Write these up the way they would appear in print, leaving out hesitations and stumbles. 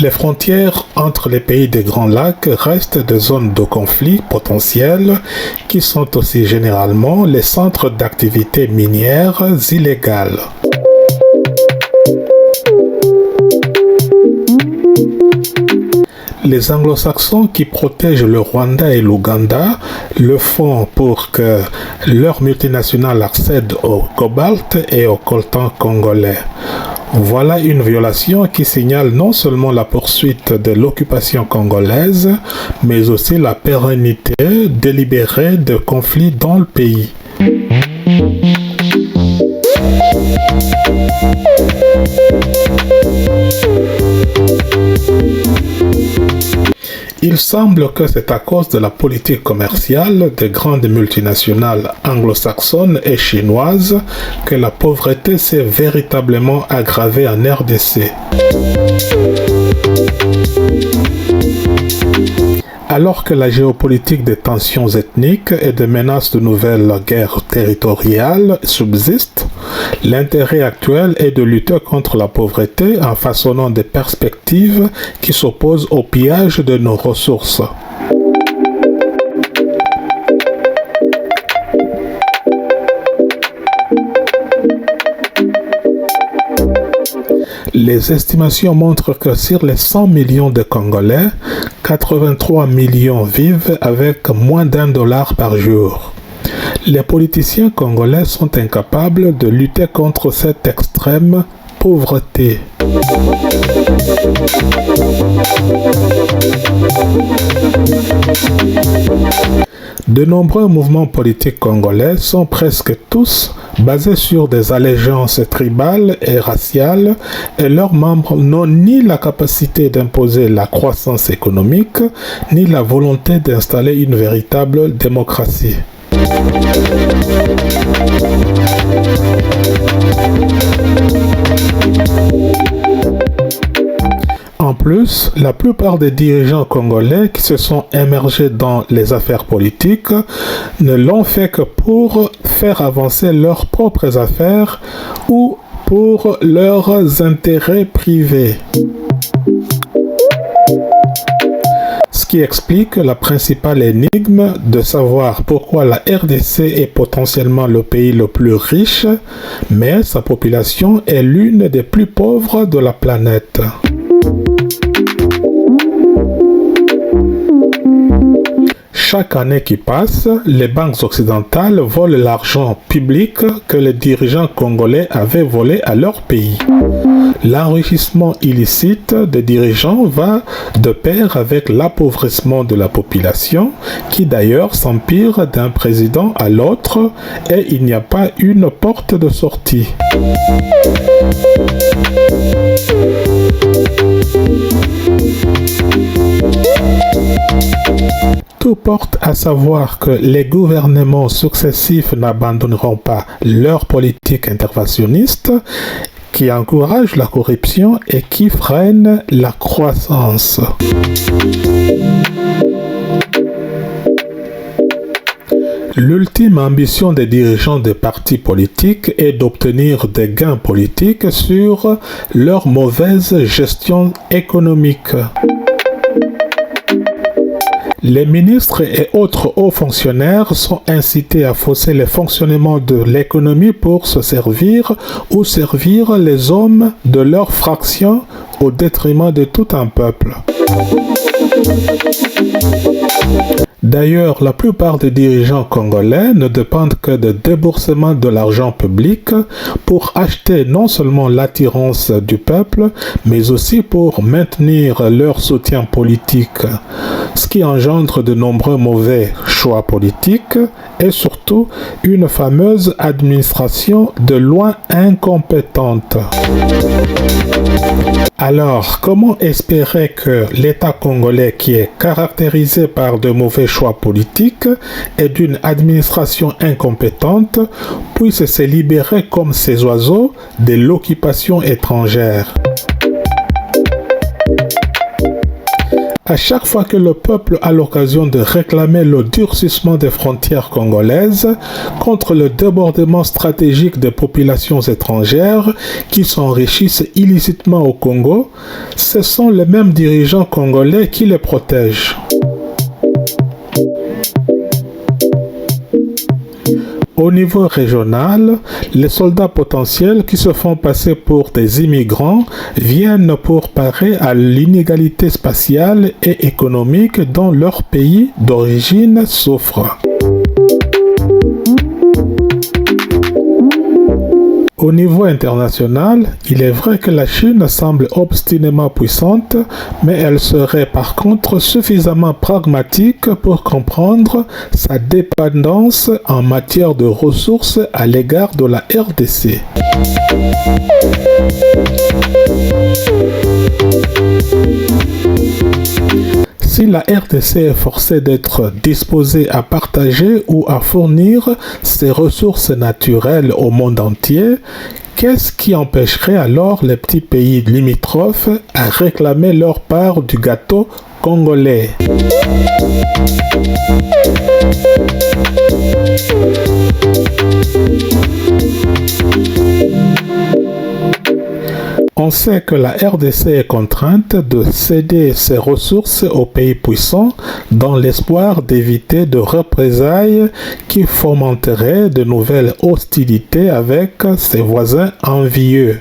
Les frontières entre les pays des Grands Lacs restent des zones de conflit potentielles qui sont aussi généralement les centres d'activités minières illégales. Les anglo-saxons qui protègent le Rwanda et l'Ouganda le font pour que leurs multinationales accèdent au cobalt et au coltan congolais. Voilà une violation qui signale non seulement la poursuite de l'occupation congolaise, mais aussi la pérennité délibérée de conflits dans le pays. Il semble que c'est à cause de la politique commerciale des grandes multinationales anglo-saxonnes et chinoises que la pauvreté s'est véritablement aggravée en RDC. Alors que la géopolitique des tensions ethniques et des menaces de nouvelles guerres territoriales subsistent, l'intérêt actuel est de lutter contre la pauvreté en façonnant des perspectives qui s'opposent au pillage de nos ressources. Les estimations montrent que sur les 100 millions de Congolais, 83 millions vivent avec moins d'$1 par jour. Les politiciens congolais sont incapables de lutter contre cette extrême pauvreté. De nombreux mouvements politiques congolais sont presque tous basés sur des allégeances tribales et raciales et leurs membres n'ont ni la capacité d'imposer la croissance économique ni la volonté d'installer une véritable démocratie. En plus, la plupart des dirigeants congolais qui se sont émergés dans les affaires politiques ne l'ont fait que pour faire avancer leurs propres affaires ou pour leurs intérêts privés. Ce qui explique la principale énigme de savoir pourquoi la RDC est potentiellement le pays le plus riche, mais sa population est l'une des plus pauvres de la planète. Chaque année qui passe, les banques occidentales volent l'argent public que les dirigeants congolais avaient volé à leur pays. L'enrichissement illicite des dirigeants va de pair avec l'appauvrissement de la population, qui d'ailleurs s'empire d'un président à l'autre et il n'y a pas une porte de sortie. Tout porte à savoir que les gouvernements successifs n'abandonneront pas leur politique interventionniste qui encourage la corruption et qui freine la croissance. L'ultime ambition des dirigeants des partis politiques est d'obtenir des gains politiques sur leur mauvaise gestion économique. Les ministres et autres hauts fonctionnaires sont incités à fausser le fonctionnement de l'économie pour se servir ou servir les hommes de leur fraction au détriment de tout un peuple. D'ailleurs, la plupart des dirigeants congolais ne dépendent que de déboursements de l'argent public pour acheter non seulement l'attirance du peuple, mais aussi pour maintenir leur soutien politique, ce qui engendre de nombreux mauvais choix politiques et surtout une fameuse administration de loin incompétente. Alors, comment espérer que l'État congolais, qui est caractérisé par de mauvais choix politiques et d'une administration incompétente, puisse se libérer comme ces oiseaux de l'occupation étrangère? À chaque fois que le peuple a l'occasion de réclamer le durcissement des frontières congolaises contre le débordement stratégique des populations étrangères qui s'enrichissent illicitement au Congo, ce sont les mêmes dirigeants congolais qui les protègent. Au niveau régional, les soldats potentiels qui se font passer pour des immigrants viennent pour parer à l'inégalité spatiale et économique dont leur pays d'origine souffre. Au niveau international, il est vrai que la Chine semble obstinément puissante, mais elle serait par contre suffisamment pragmatique pour comprendre sa dépendance en matière de ressources à l'égard de la RDC. Si la RDC est forcée d'être disposée à partager ou à fournir ses ressources naturelles au monde entier, qu'est-ce qui empêcherait alors les petits pays limitrophes à réclamer leur part du gâteau congolais ? On sait que la RDC est contrainte de céder ses ressources aux pays puissants dans l'espoir d'éviter de représailles qui fomenteraient de nouvelles hostilités avec ses voisins envieux.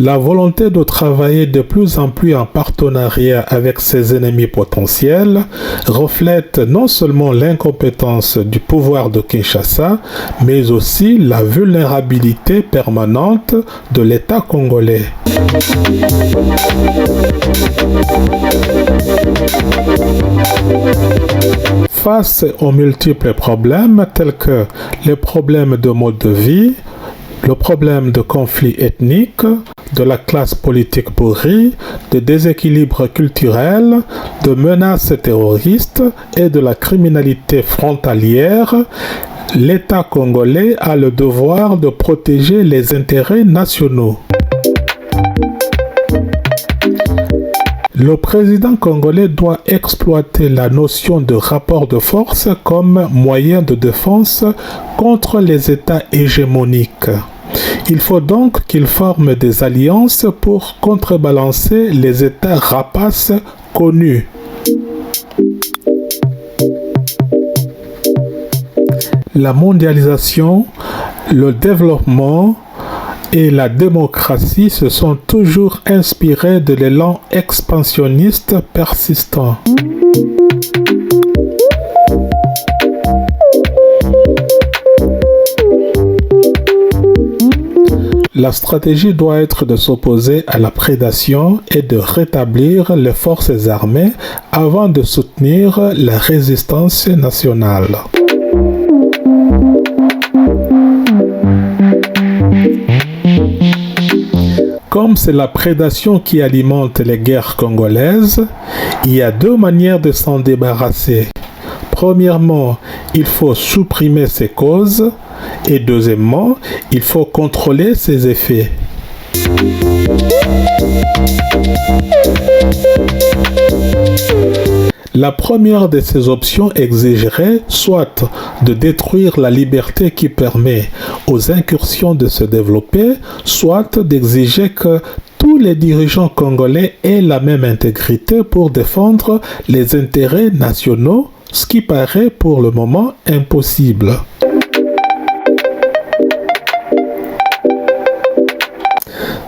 La volonté de travailler de plus en plus en partenariat avec ses ennemis potentiels reflète non seulement l'incompétence du pouvoir de Kinshasa, mais aussi la vulnérabilité permanente de l'État congolais. Face aux multiples problèmes tels que les problèmes de mode de vie, le problème de conflits ethniques, de la classe politique pourrie, de déséquilibres culturels, de menaces terroristes et de la criminalité frontalière, l'État congolais a le devoir de protéger les intérêts nationaux. Le président congolais doit exploiter la notion de rapport de force comme moyen de défense contre les États hégémoniques. Il faut donc qu'il forme des alliances pour contrebalancer les États rapaces connus. La mondialisation, le développement et la démocratie se sont toujours inspirés de l'élan expansionniste persistant. La stratégie doit être de s'opposer à la prédation et de rétablir les forces armées avant de soutenir la résistance nationale. Comme c'est la prédation qui alimente les guerres congolaises, il y a deux manières de s'en débarrasser. Premièrement, il faut supprimer ses causes et deuxièmement, il faut contrôler ses effets. La première de ces options exigerait soit de détruire la liberté qui permet aux incursions de se développer, soit d'exiger que tous les dirigeants congolais aient la même intégrité pour défendre les intérêts nationaux, ce qui paraît pour le moment impossible.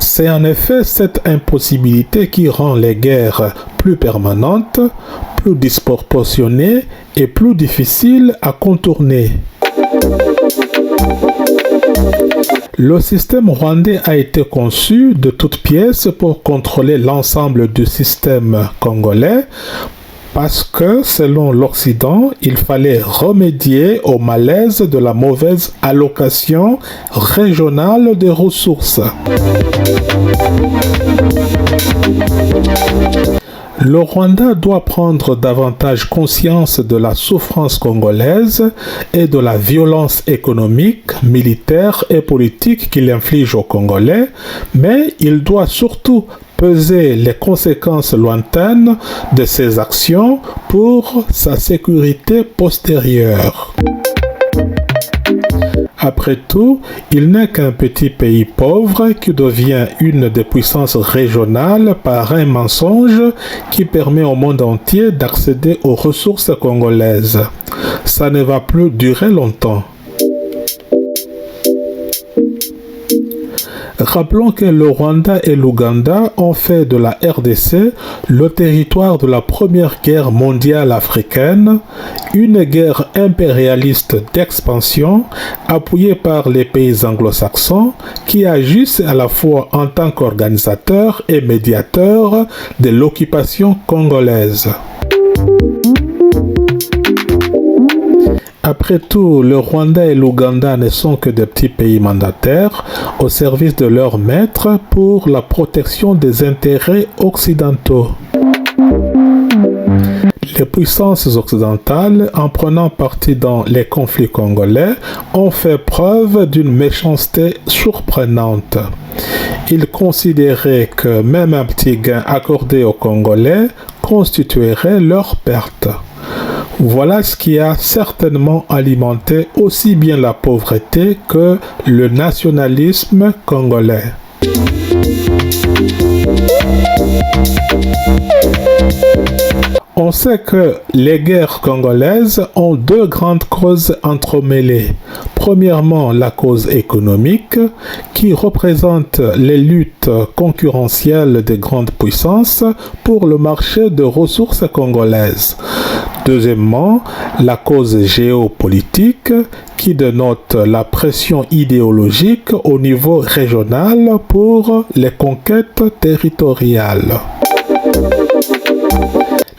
C'est en effet cette impossibilité qui rend les guerres plus permanentes, plus disproportionnées et plus difficiles à contourner. Le système rwandais a été conçu de toutes pièces pour contrôler l'ensemble du système congolais, parce que, selon l'Occident, il fallait remédier au malaise de la mauvaise allocation régionale des ressources. Le Rwanda doit prendre davantage conscience de la souffrance congolaise et de la violence économique, militaire et politique qu'il inflige aux Congolais, mais il doit surtout peser les conséquences lointaines de ses actions pour sa sécurité postérieure. Après tout, il n'est qu'un petit pays pauvre qui devient une des puissances régionales par un mensonge qui permet au monde entier d'accéder aux ressources congolaises. Ça ne va plus durer longtemps. Rappelons que le Rwanda et l'Ouganda ont fait de la RDC le territoire de la première guerre mondiale africaine, une guerre impérialiste d'expansion appuyée par les pays anglo-saxons qui agissent à la fois en tant qu'organisateurs et médiateurs de l'occupation congolaise. Après tout, le Rwanda et l'Ouganda ne sont que des petits pays mandataires au service de leurs maîtres pour la protection des intérêts occidentaux. Les puissances occidentales, en prenant parti dans les conflits congolais, ont fait preuve d'une méchanceté surprenante. Ils considéraient que même un petit gain accordé aux Congolais constituerait leur perte. Voilà ce qui a certainement alimenté aussi bien la pauvreté que le nationalisme congolais. On sait que les guerres congolaises ont deux grandes causes entremêlées. Premièrement, la cause économique, qui représente les luttes concurrentielles des grandes puissances pour le marché de ressources congolaises. Deuxièmement, la cause géopolitique, qui dénote la pression idéologique au niveau régional pour les conquêtes territoriales.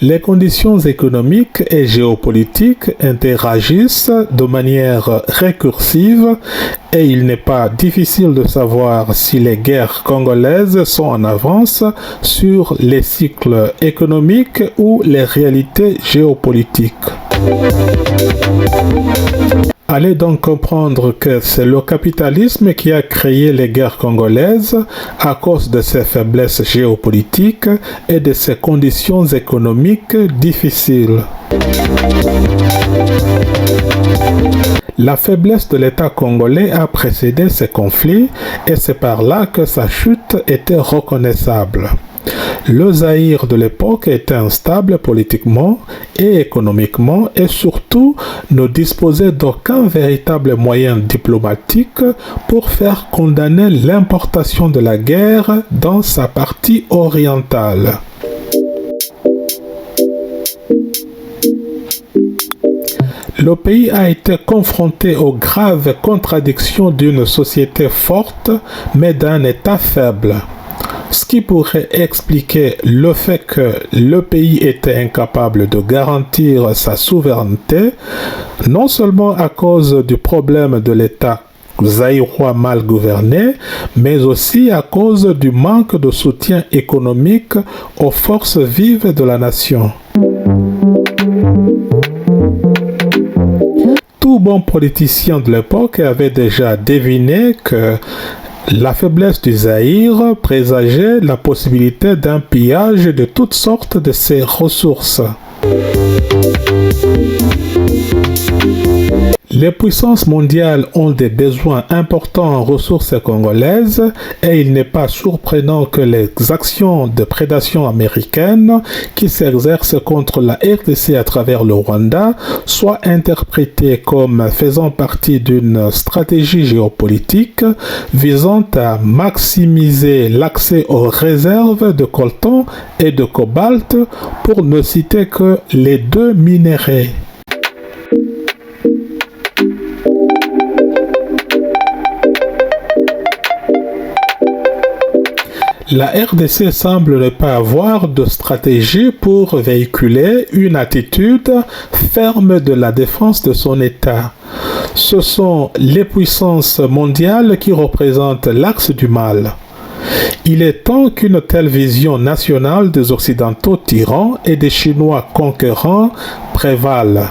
Les conditions économiques et géopolitiques interagissent de manière récursive et il n'est pas difficile de savoir si les guerres congolaises sont en avance sur les cycles économiques ou les réalités géopolitiques. Allez donc comprendre que c'est le capitalisme qui a créé les guerres congolaises à cause de ses faiblesses géopolitiques et de ses conditions économiques difficiles. La faiblesse de l'État congolais a précédé ces conflits et c'est par là que sa chute était reconnaissable. Le Zaïre de l'époque était instable politiquement et économiquement et surtout ne disposait d'aucun véritable moyen diplomatique pour faire condamner l'importation de la guerre dans sa partie orientale. Le pays a été confronté aux graves contradictions d'une société forte mais d'un État faible. Ce qui pourrait expliquer le fait que le pays était incapable de garantir sa souveraineté, non seulement à cause du problème de l'État zaïrois mal gouverné, mais aussi à cause du manque de soutien économique aux forces vives de la nation. Tout bon politicien de l'époque avait déjà deviné que la faiblesse du Zaïre présageait la possibilité d'un pillage de toutes sortes de ses ressources. Les puissances mondiales ont des besoins importants en ressources congolaises et il n'est pas surprenant que les actions de prédation américaines qui s'exercent contre la RDC à travers le Rwanda soient interprétées comme faisant partie d'une stratégie géopolitique visant à maximiser l'accès aux réserves de coltan et de cobalt pour ne citer que les deux minéraux. La RDC semble ne pas avoir de stratégie pour véhiculer une attitude ferme de la défense de son État. Ce sont les puissances mondiales qui représentent l'axe du mal. Il est temps qu'une telle vision nationale des Occidentaux tyrans et des Chinois conquérants prévale.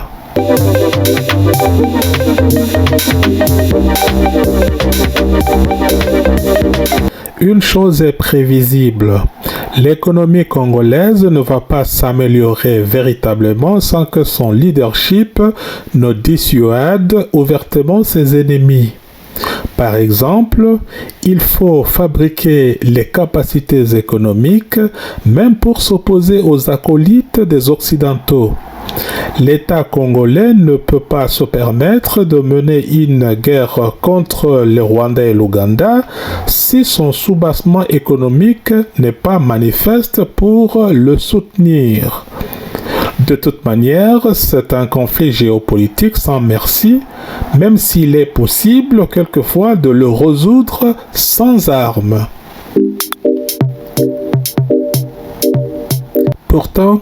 Une chose est prévisible, l'économie congolaise ne va pas s'améliorer véritablement sans que son leadership ne dissuade ouvertement ses ennemis. Par exemple, il faut fabriquer les capacités économiques même pour s'opposer aux acolytes des Occidentaux. L'État congolais ne peut pas se permettre de mener une guerre contre le Rwanda et l'Ouganda si son soubassement économique n'est pas manifeste pour le soutenir. De toute manière, c'est un conflit géopolitique sans merci, même s'il est possible quelquefois de le résoudre sans armes. Pourtant,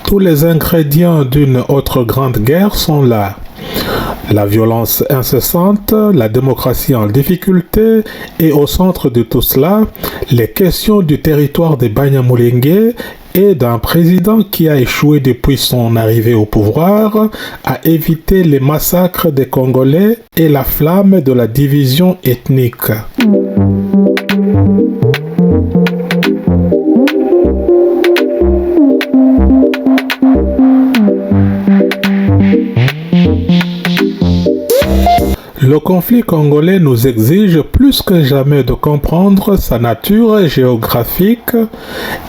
tous les ingrédients d'une autre grande guerre sont là. La violence incessante, la démocratie en difficulté et au centre de tout cela, les questions du territoire de Banyamulenge et d'un président qui a échoué depuis son arrivée au pouvoir à éviter les massacres des Congolais et la flamme de la division ethnique. Le conflit congolais nous exige plus que jamais de comprendre sa nature géographique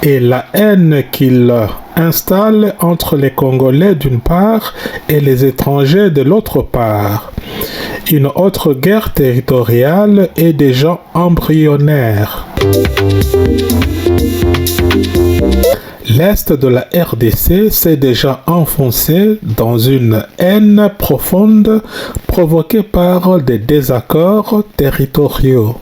et la haine qu'il installe entre les Congolais d'une part et les étrangers de l'autre part. Une autre guerre territoriale est déjà embryonnaire. L'Est de la RDC s'est déjà enfoncé dans une haine profonde provoquée par des désaccords territoriaux.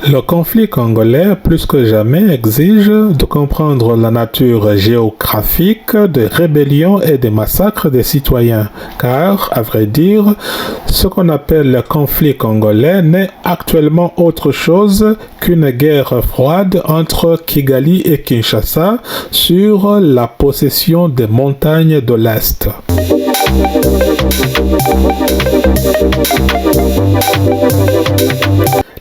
Le conflit congolais, plus que jamais, exige de comprendre la nature géographique des rébellions et des massacres des citoyens, car, à vrai dire, ce qu'on appelle le conflit congolais n'est actuellement autre chose qu'une guerre froide entre Kigali et Kinshasa sur la possession des montagnes de l'Est.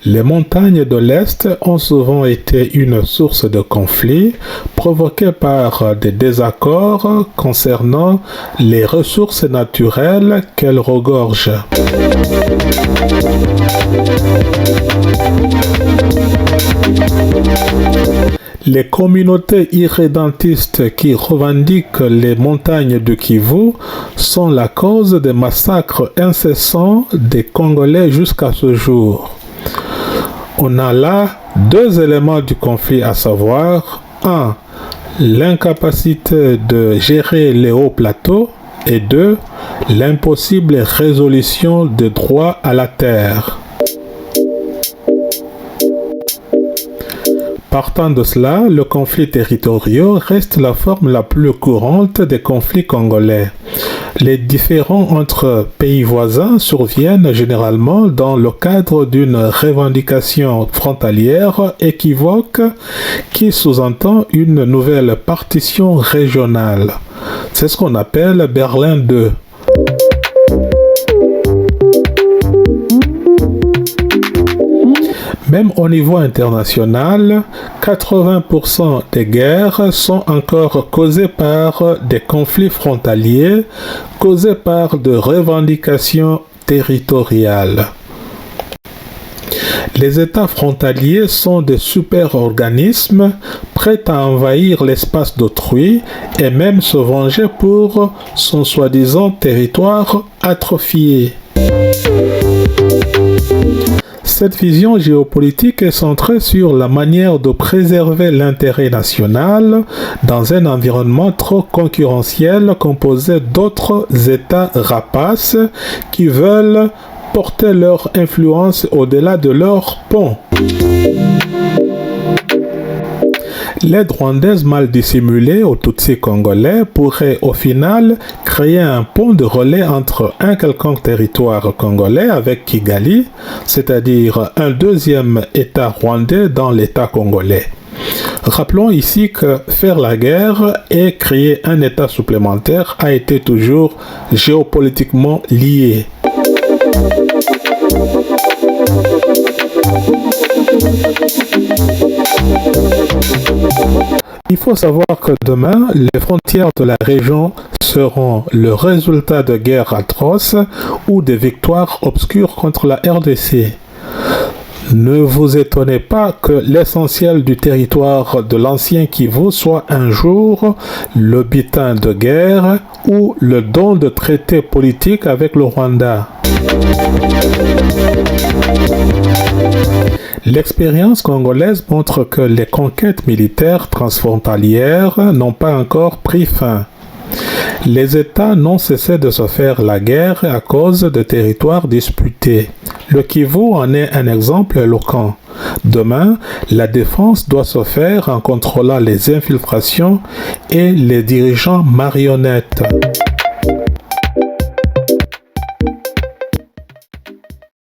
Les montagnes de l'Est ont souvent été une source de conflits provoqués par des désaccords concernant les ressources naturelles qu'elles regorgent. Les communautés irrédentistes qui revendiquent les montagnes du Kivu sont la cause des massacres incessants des Congolais jusqu'à ce jour. On a là deux éléments du conflit, à savoir 1. L'incapacité de gérer les hauts plateaux et 2. L'impossible résolution des droits à la terre. Partant de cela, le conflit territorial reste la forme la plus courante des conflits congolais. Les différends entre pays voisins surviennent généralement dans le cadre d'une revendication frontalière équivoque qui sous-entend une nouvelle partition régionale. C'est ce qu'on appelle Berlin II. Même au niveau international, 80% des guerres sont encore causées par des conflits frontaliers, causés par des revendications territoriales. Les États frontaliers sont des super-organismes prêts à envahir l'espace d'autrui et même se venger pour son soi-disant territoire atrophié. Cette vision géopolitique est centrée sur la manière de préserver l'intérêt national dans un environnement trop concurrentiel composé d'autres États rapaces qui veulent porter leur influence au-delà de leurs ponts. L'aide rwandaise mal dissimulée aux Tutsis congolais pourrait au final créer un pont de relais entre un quelconque territoire congolais avec Kigali, c'est-à-dire un deuxième État rwandais dans l'État congolais. Rappelons ici que faire la guerre et créer un État supplémentaire a été toujours géopolitiquement lié. Il faut savoir que demain, les frontières de la région seront le résultat de guerres atroces ou de victoires obscures contre la RDC. Ne vous étonnez pas que l'essentiel du territoire de l'ancien Kivu soit un jour le butin de guerre ou le don de traités politiques avec le Rwanda. L'expérience congolaise montre que les conquêtes militaires transfrontalières n'ont pas encore pris fin. Les États n'ont cessé de se faire la guerre à cause de territoires disputés. Le Kivu en est un exemple éloquent. Demain, la défense doit se faire en contrôlant les infiltrations et les dirigeants marionnettes.